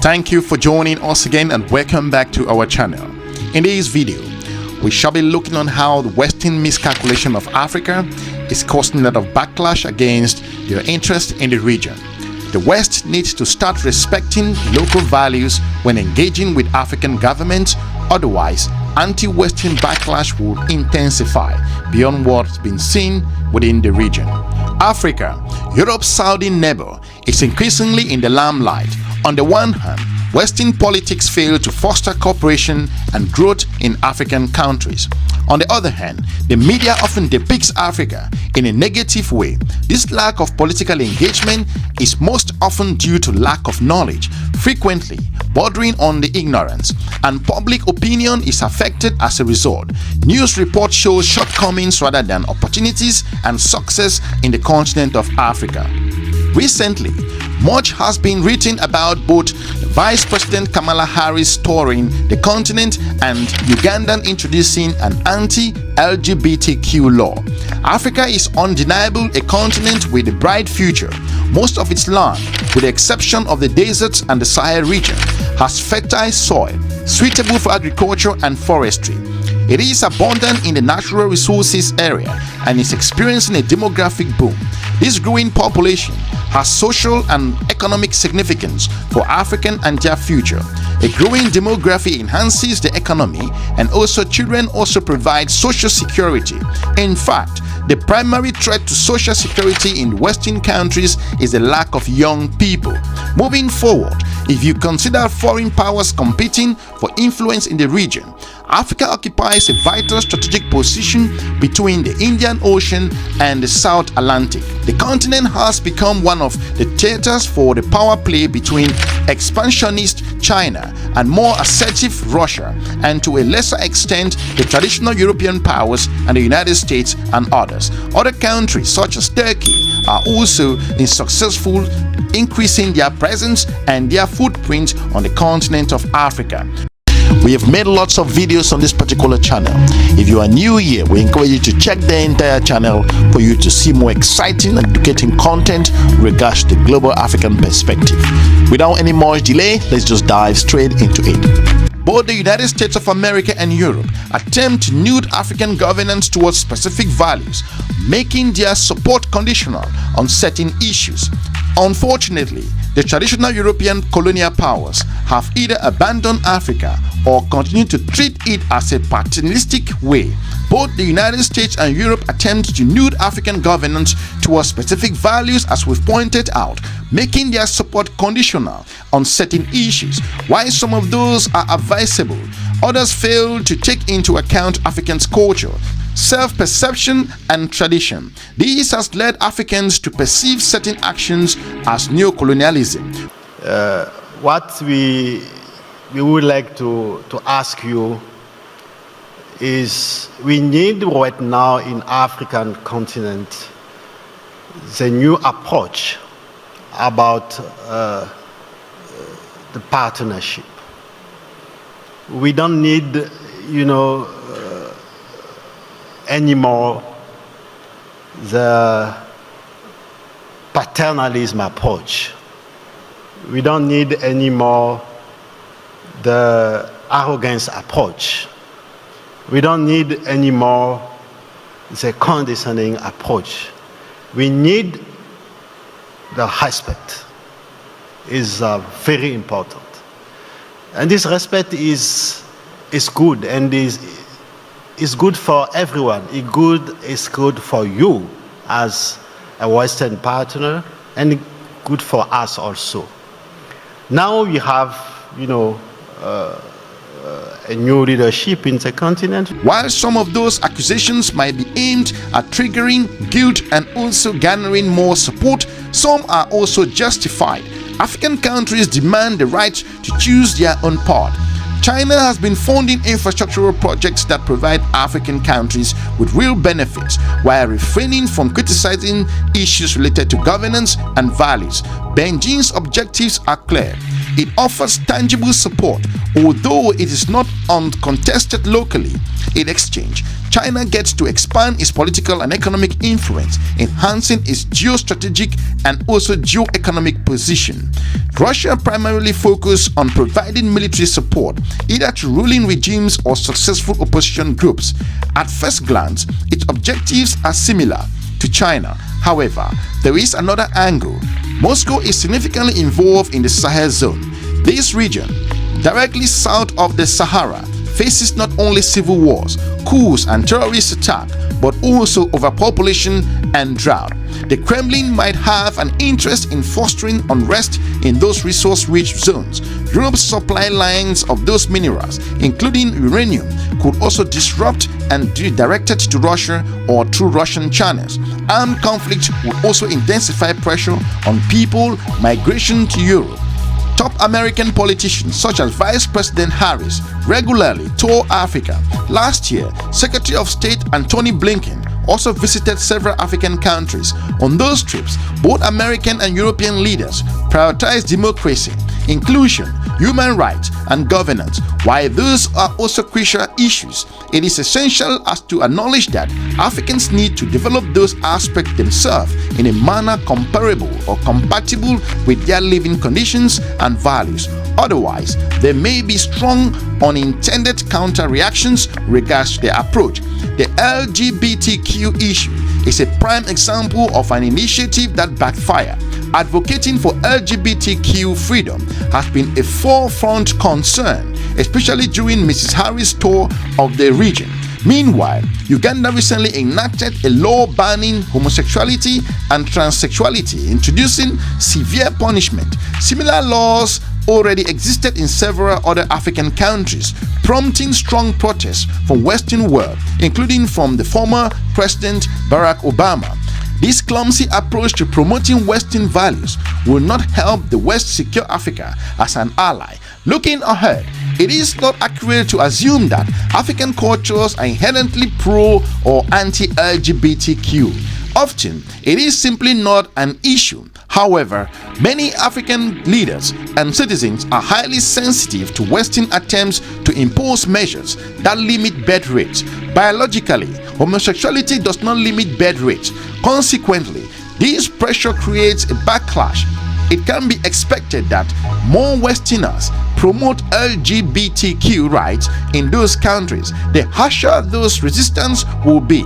Thank you for joining us again and welcome back to our channel. In this video, we shall be looking on how the Western miscalculation of Africa is causing a lot of backlash against their interest in the region. The West needs to start respecting local values when engaging with African governments, otherwise anti-Western backlash will intensify beyond what's been seen within the region. Africa, Europe's southern neighbor, is increasingly in the limelight. On the one hand, Western politics fail to foster cooperation and growth in African countries. On the other hand, the media often depicts Africa in a negative way. This lack of political engagement is most often due to lack of knowledge, frequently bordering on the ignorance, and public opinion is affected as a result. News reports show shortcomings rather than opportunities and success in the continent of Africa. Recently, much has been written about both Vice President Kamala Harris touring the continent and Ugandan introducing an anti-LGBTQ law. Africa is undeniably a continent with a bright future. Most of its land, with the exception of the deserts and the Sahel region, has fertile soil, suitable for agriculture and forestry. It is abundant in the natural resources area and is experiencing a demographic boom. This growing population has social and economic significance for Africa and their future. A growing demography enhances the economy, and also children also provide social security. In fact, the primary threat to social security in Western countries is the lack of young people. Moving forward, if you consider foreign powers competing for influence in the region, Africa occupies a vital strategic position between the Indian Ocean and the South Atlantic. The continent has become one of the theaters for the power play between expansionist China and more assertive Russia, and to a lesser extent the traditional European powers and the United States and others. Other countries such as Turkey are also successful increasing their presence and their footprint on the continent of Africa. We have made lots of videos on this particular channel. If you are new here, we encourage you to check the entire channel for you to see more exciting and educating content regards the global African perspective. Without any more delay, let's just dive straight into it. Both the United States of America and Europe attempt to nude African governance towards specific values, making their support conditional on certain issues. Unfortunately, the traditional European colonial powers have either abandoned Africa or continue to treat it as a paternalistic way. Both the United States and Europe attempt to nude African governance towards specific values, as we've pointed out, making their support conditional on certain issues. While some of those are advisable, others fail to take into account Africans' culture, self-perception and tradition. This has led Africans to perceive certain actions as neocolonialism. What we would like to ask you is, we need right now in African continent the new approach about the partnership. We don't need, anymore the paternalism approach. We don't need anymore the arrogance approach. We don't need anymore the condescending approach. We need the respect. Is very important, and this respect is good, and is good for everyone. It's good for you as a Western partner, and good for us also. Now we have, a new leadership in the continent. While some of those accusations might be aimed at triggering guilt and also garnering more support, some are also justified. African countries demand the right to choose their own path. China has been funding infrastructural projects that provide African countries with real benefits, while refraining from criticizing issues related to governance and values. Beijing's objectives are clear. It offers tangible support, although it is not uncontested locally. In exchange, China gets to expand its political and economic influence, enhancing its geostrategic and also geo-economic position. Russia primarily focuses on providing military support, either to ruling regimes or successful opposition groups. At first glance, its objectives are similar to China. However, there is another angle. Moscow is significantly involved in the Sahel zone. This region, directly south of the Sahara, faces not only civil wars, coups and terrorist attacks, but also overpopulation and drought. The Kremlin might have an interest in fostering unrest in those resource-rich zones. Europe's supply lines of those minerals, including uranium, could also disrupt and be directed to Russia or through Russian channels. Armed conflict would also intensify pressure on people migration to Europe. Top American politicians such as Vice President Harris regularly tour Africa. Last year, Secretary of State Antony Blinken also visited several African countries. On those trips, both American and European leaders prioritized democracy, inclusion, human rights, and governance. While those are also crucial issues, it is essential as to acknowledge that Africans need to develop those aspects themselves in a manner comparable or compatible with their living conditions and values. Otherwise, there may be strong unintended counter-reactions regards to their approach. The LGBTQ issue is a prime example of an initiative that backfired. Advocating for LGBTQ freedom has been a forefront concern, especially during Mrs. Harris' tour of the region. Meanwhile, Uganda recently enacted a law banning homosexuality and transsexuality, introducing severe punishment. Similar laws already existed in several other African countries, prompting strong protests from Western world, including from the former President Barack Obama. This clumsy approach to promoting Western values will not help the West secure Africa as an ally. Looking ahead, it is not accurate to assume that African cultures are inherently pro or anti-LGBTQ. Often, it is simply not an issue. However, many African leaders and citizens are highly sensitive to Western attempts to impose measures that limit birth rates. Biologically, homosexuality does not limit birth rates. Consequently, this pressure creates a backlash. It can be expected that more Westerners promote LGBTQ rights in those countries, the harsher those resistance will be.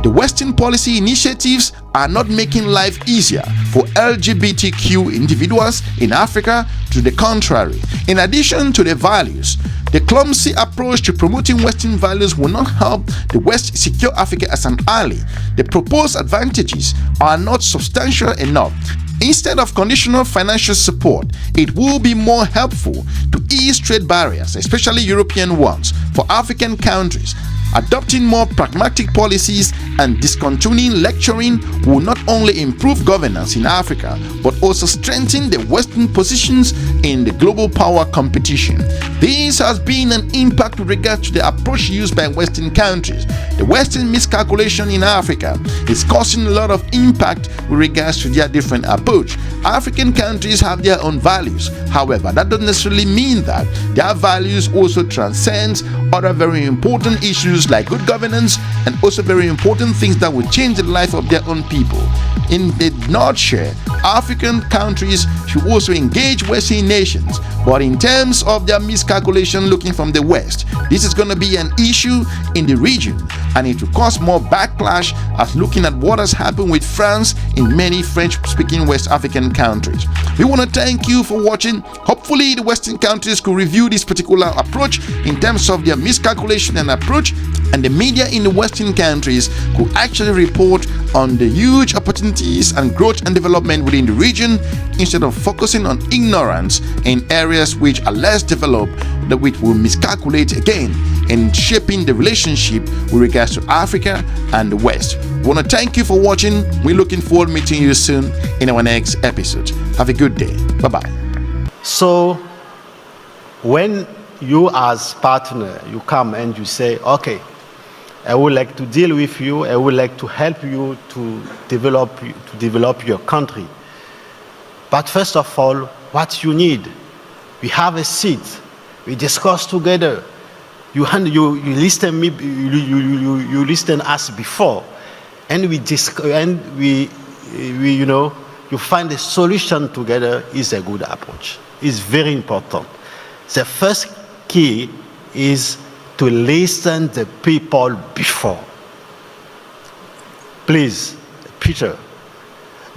The Western policy initiatives are not making life easier for LGBTQ individuals in Africa. To the contrary, in addition to the values, the clumsy approach to promoting Western values will not help the West secure Africa as an ally. The proposed advantages are not substantial enough. Instead of conditional financial support, it will be more helpful to ease trade barriers, especially European ones, for African countries. Adopting more pragmatic policies and discontinuing lecturing will not only improve governance in Africa, but also strengthen the Western positions in the global power competition. This has been an impact with regard to the approach used by Western countries. The Western miscalculation in Africa is causing a lot of impact with regards to their different approach. African countries have their own values. However, that doesn't necessarily mean that their values also transcend other very important issues like good governance and also very important things that will change the life of their own people. In the nutshell, African countries should also engage Western nations, but in terms of their miscalculation looking from the West, this is going to be an issue in the region, and it will cause more backlash as looking at what has happened with France in many French-speaking West African countries. We want to thank you for watching. Hopefully the Western countries could review this particular approach in terms of their miscalculation and approach, and the media in the Western countries could actually report on the huge opportunities and growth and development within the region instead of focusing on ignorance in areas which are less developed, that which will miscalculate again in shaping the relationship with regards to Africa and the West. We want to thank you for watching. We're looking forward to meeting you soon in our next episode. Have a good day. Bye-bye. So when you as partner, you come and you say, okay, I would like to deal with you, I would like to help you to develop your country. But first of all, what you need, we have a seat, we discuss together. You listen me, you listen us before, and you find a solution together is a good approach. It's very important. The first key is to listen to people before. Please, Peter,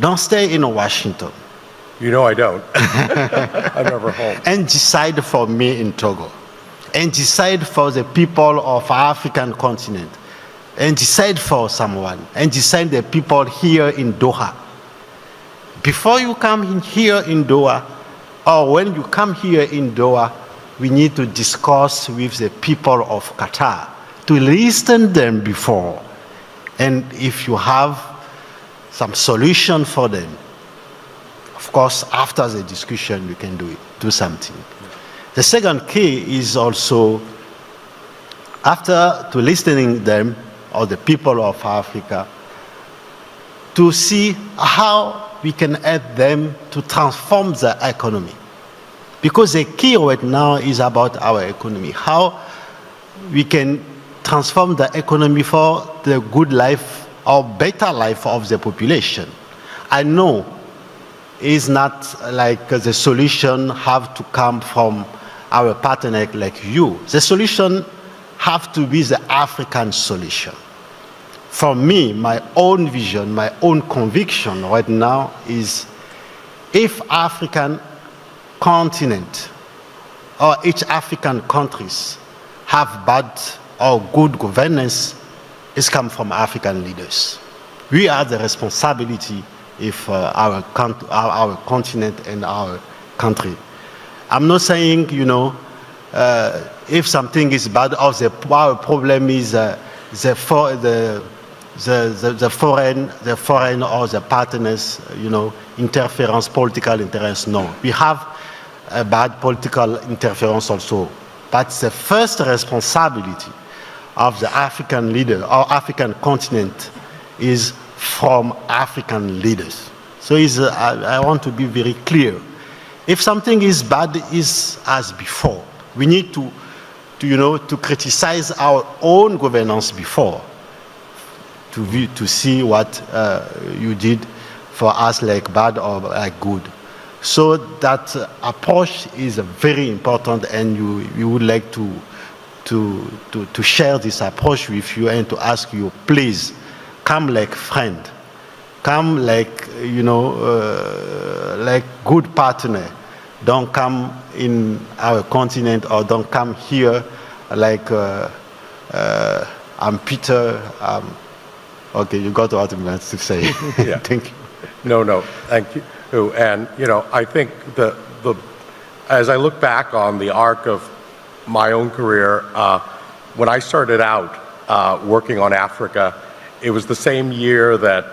don't stay in Washington. You know I don't. I'm never home. And decide for me in Togo. And decide for the people of African continent. And decide for someone. And decide the people here in Doha. Before you come in here in Doha, or when you come here in Doha, we need to discuss with the people of Qatar, to listen them before. And if you have some solution for them, of course, after the discussion, you can do something. The second key is also, after to listening them, or the people of Africa, to see how we can help them to transform the economy. Because the key right now is about our economy, how we can transform the economy for the good life or better life of the population. I know it's not like the solution have to come from our partner like you. The solution have to be the African solution. For me, my own vision, my own conviction right now is, if African continent or each African countries have bad or good governance, it's come from African leaders. We are the responsibility if our continent and our country. I'm not saying, if something is bad or our problem is the foreign or the partners, interference, political interference. No, we have a bad political interference also. But the first responsibility of the African leader or African continent is from African leaders. So I want to be very clear. If something is bad, is as before. We need to criticize our own governance before, to see what you did for us like bad or like good. So that approach is very important, and we would like to share this approach with you and to ask you, please, come like friend, come like, like good partner. Don't come in our continent, or don't come here like I'm Peter. Okay, you got what I meant to say. Yeah. Thank you. No, thank you. And, I think as I look back on the arc of my own career, when I started out working on Africa, it was the same year that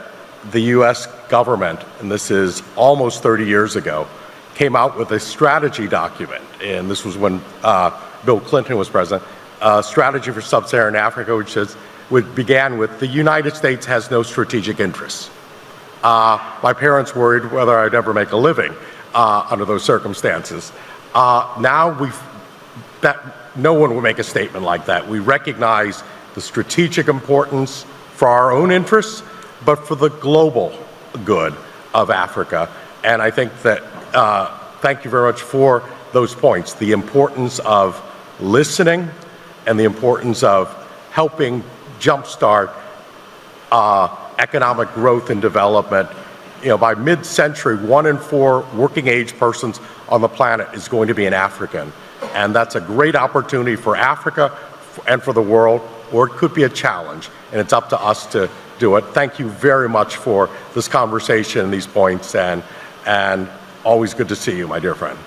the U.S. government, and this is almost 30 years ago, came out with a strategy document, and this was when Bill Clinton was president, Strategy for Sub-Saharan Africa, which began with, the United States has no strategic interests. My parents worried whether I'd ever make a living under those circumstances. Now no one will make a statement like that. We recognize the strategic importance for our own interests, but for the global good of Africa. And I think that, thank you very much for those points, the importance of listening and the importance of helping jumpstart economic growth and development. By mid-century, 1 in 4 working age persons on the planet is going to be an African. And that's a great opportunity for Africa and for the world, or it could be a challenge, and it's up to us to do it. Thank you very much for this conversation and these points, and always good to see you, my dear friend.